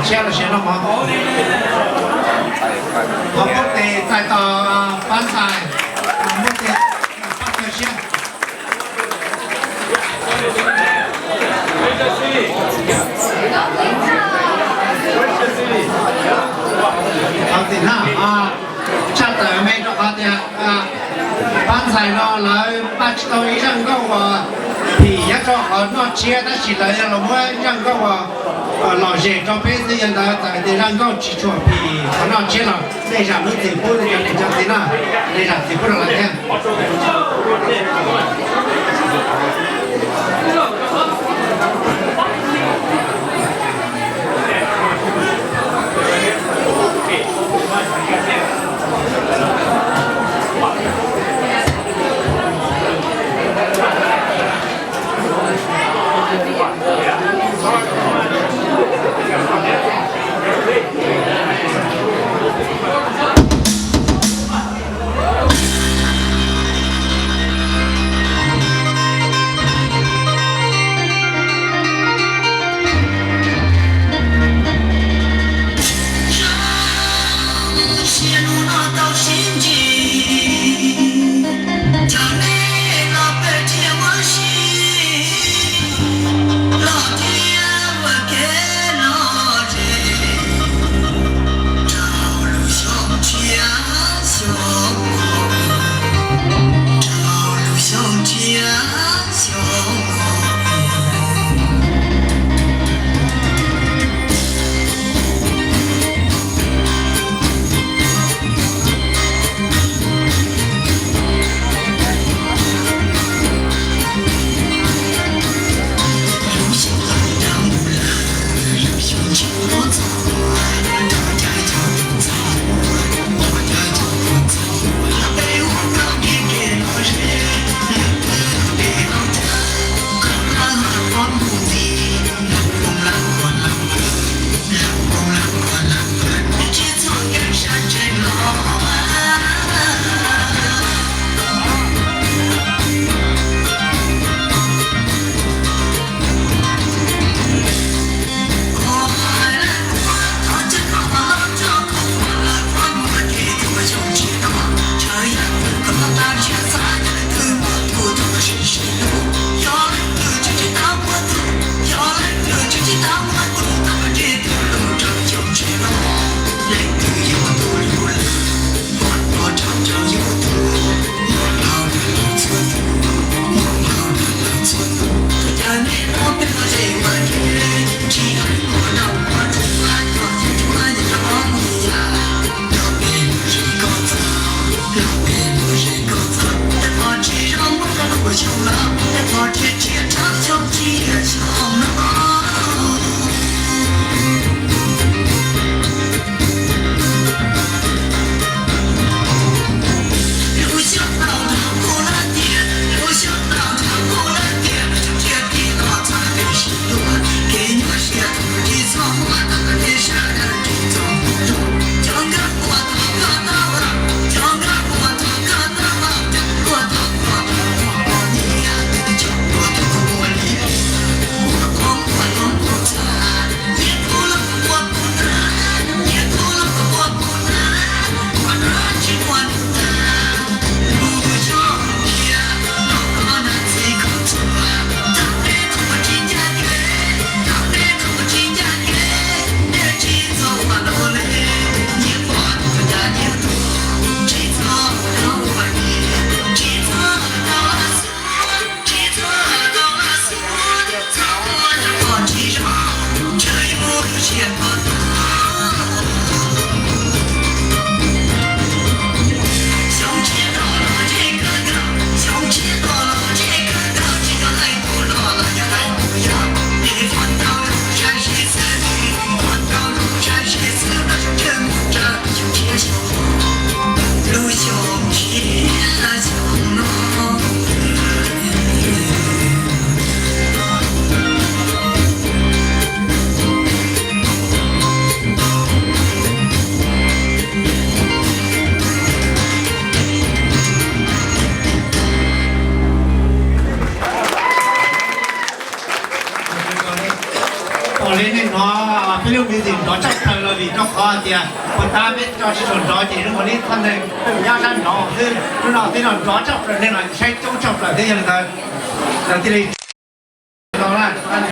写了写了吗？好，目的再到班赛，目的发表先。好的哈chắc là mấy chỗ họ thì ban thầy nó lại bắt đầu ý rằng có thì nhắc cho họ nó chia ta chỉ là là mỗi rằng có lò rể cho bé thì hiện tại tại để rằng có chỉ cho thì họ nó chia là đây là nước thì bố thì để cho thế nào đây là thì bố là thế 我连那他菲律宾人他这看了比这好的，我大别这是说着急，我连他那压山着是知道这种着着那种谁都着不了这样的，那这里。